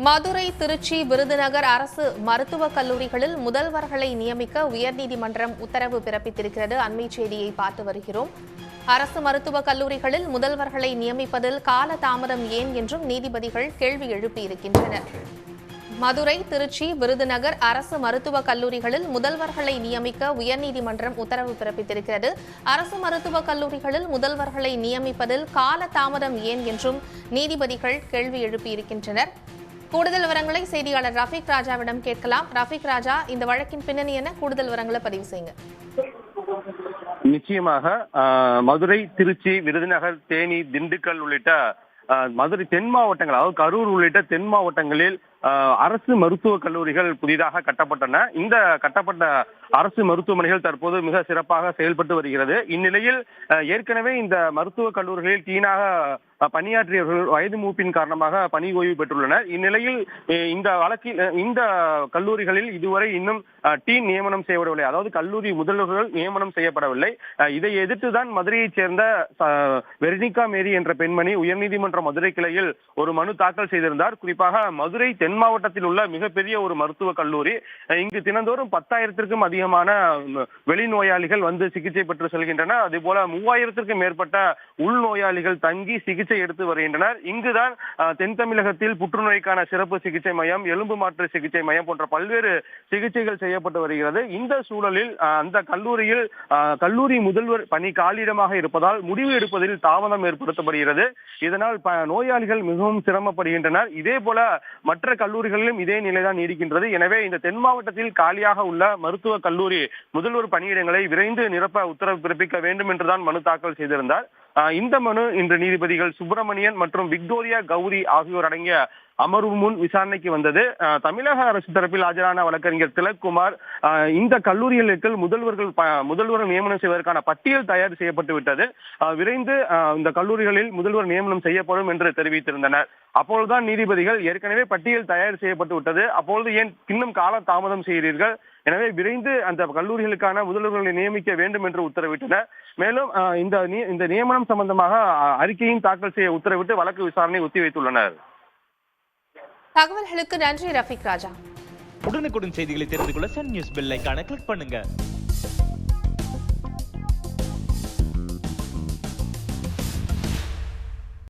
மதுரை, திருச்சி, விருதுநகர் அரசு மருத்துவக் கல்லூரிகளில் முதல்வர்களை நியமிக்க உயர்நீதிமன்றம் உத்தரவு பிறப்பித்திருக்கிறது. அண்மை செய்தியை பார்த்து வருகிறோம். அரசு மருத்துவக் கல்லூரிகளில் முதல்வர்களை நியமிப்பதில் கால தாமதம் ஏன் என்றும் நீதிபதிகள் கேள்வி எழுப்பியிருக்கின்றனர். மதுரை, திருச்சி, விருதுநகர் அரசு மருத்துவக் கல்லூரிகளில் முதல்வர்களை நியமிக்க உயர்நீதிமன்றம் உத்தரவு பிறப்பித்திருக்கிறது. அரசு மருத்துவக் கல்லூரிகளில் முதல்வர்களை நியமிப்பதில் கால தாமதம் ஏன் என்றும் நீதிபதிகள் கேள்வி எழுப்பியிருக்கின்றனர். கூடுதல் விவரங்களை செய்தியாளர் ரஃபீக் ராஜாவிடம் கேட்கலாம். ரஃபீக் ராஜா, இந்த வழக்கின் பின்னணி என்ன? கூடுதல் விவரங்களை பதிவு செய்யுங்க. நிச்சயமாக மதுரை, திருச்சி, விருதுநகர், தேனி, திண்டுக்கல் உள்ளிட்ட மதுரை தென் மாவட்டங்கள், அதாவது கரூர் உள்ளிட்ட தென் மாவட்டங்களில் அரசு மருத்துவக் கல்லூரிகள் புதிதாக கட்டப்பட்டன. இந்த கட்டப்பட்ட அரசு மருத்துவமனைகள் தற்போது மிக சிறப்பாக செயல்பட்டு வருகிறது. இந்நிலையில் ஏற்கனவே இந்த மருத்துவக் கல்லூரிகளில் தீனாக பணியாற்றியவர்கள் வயது மூப்பின் காரணமாக பணி ஓய்வு பெற்றுள்ளனர். இந்நிலையில் இந்த கல்லூரிகளில் இதுவரை இன்னும் டீன் நியமனம் செய்யப்படவில்லை, அதாவது கல்லூரி முதல்வர்கள் நியமனம் செய்யப்படவில்லை. இதை எதிர்த்துதான் மதுரையைச் சேர்ந்த வெர்னிகா மேரி என்ற பெண்மணி உயர்நீதிமன்ற மதுரை கிளையில் ஒரு மனு தாக்கல் செய்திருந்தார். குறிப்பாக மதுரை தென் மாவட்டத்தில் உள்ள மிகப்பெரிய ஒரு மருத்துவக் கல்லூரி. இங்கு தினந்தோறும் 10,000க்கும் அதிகமான வெளிநோயாளிகள் வந்து சிகிச்சை பெற்று செல்கின்றனர். அதேபோல 3000க்கும் மேற்பட்ட உள்நோயாளிகள் தங்கி சிகிச்சை எடுத்து வருகின்றனர். இங்குதான் தென் தமிழகத்தில் புற்றுநோய்க்கான சிறப்பு சிகிச்சை மையம், எலும்பு மாற்று சிகிச்சை மையம் போன்ற பல்வேறு சிகிச்சைகள் செய்யப்பட்டு வருகிறது. இந்த சூழலில் அந்த கல்லூரியில் கல்லூரி முதல்வர் பணி காலியிடமாக இருப்பதால் முடிவு எடுப்பதில் தாமதம் ஏற்படுத்தப்படுகிறது. இதனால் நோயாளிகள் மிகவும் சிரமப்படுகின்றனர். இதே போல மற்ற கல்லூரிகளிலும் இதே நிலைதான் நீடிக்கின்றது. எனவே இந்த தென் மாவட்டத்தில் காலியாக உள்ள மருத்துவக் கல்லூரி முதல்வர் பணியிடங்களை விரைந்து நிரப்ப உத்தரவு பிறப்பிக்க வேண்டும் என்றுதான் மனு தாக்கல் செய்திருந்தார். இந்த மனு இன்று நீதிபதிகள் சுப்பிரமணியன் மற்றும் விக்டோரியா கௌரி ஆகியோர் அடங்கிய அமர்வு முன் விசாரணைக்கு வந்தது. தமிழக அரசு தரப்பில் ஆஜரான வழக்கறிஞர் திலக்குமார் இந்த கல்லூரிகளுக்கு முதல்வர் நியமனம் செய்வதற்கான பட்டியல் தயார் செய்யப்பட்டு விட்டது, விரைந்து இந்த கல்லூரிகளில் முதல்வர் நியமனம் செய்யப்படும் என்று தெரிவித்திருந்தனர். அப்பொழுதுதான் நீதிபதிகள் ஏற்கனவே பட்டியல் தயார் செய்யப்பட்டு விட்டது, அப்பொழுது ஏன் இன்னும் கால தாமதம் செய்கிறீர்கள், எனவே விரைந்து அந்த கல்லூரிகளுக்கான முதல்வர்களை நியமிக்க வேண்டும் என்று உத்தரவிட்டனர். மேலும் இந்த நியமனம் சம்பந்தமாக அறிக்கையும் தாக்கல் செய்ய உத்தரவிட்டு வழக்கு விசாரணை ஒத்திவைத்துள்ளனர். தகவல்களுக்கு நன்றி ரஃபீக் ராஜா. உடனுக்குடன் செய்திகளை தெரிந்து கொள்ள சன் நியூஸ் பெல் ஐகானை கிளிக் பண்ணுங்க.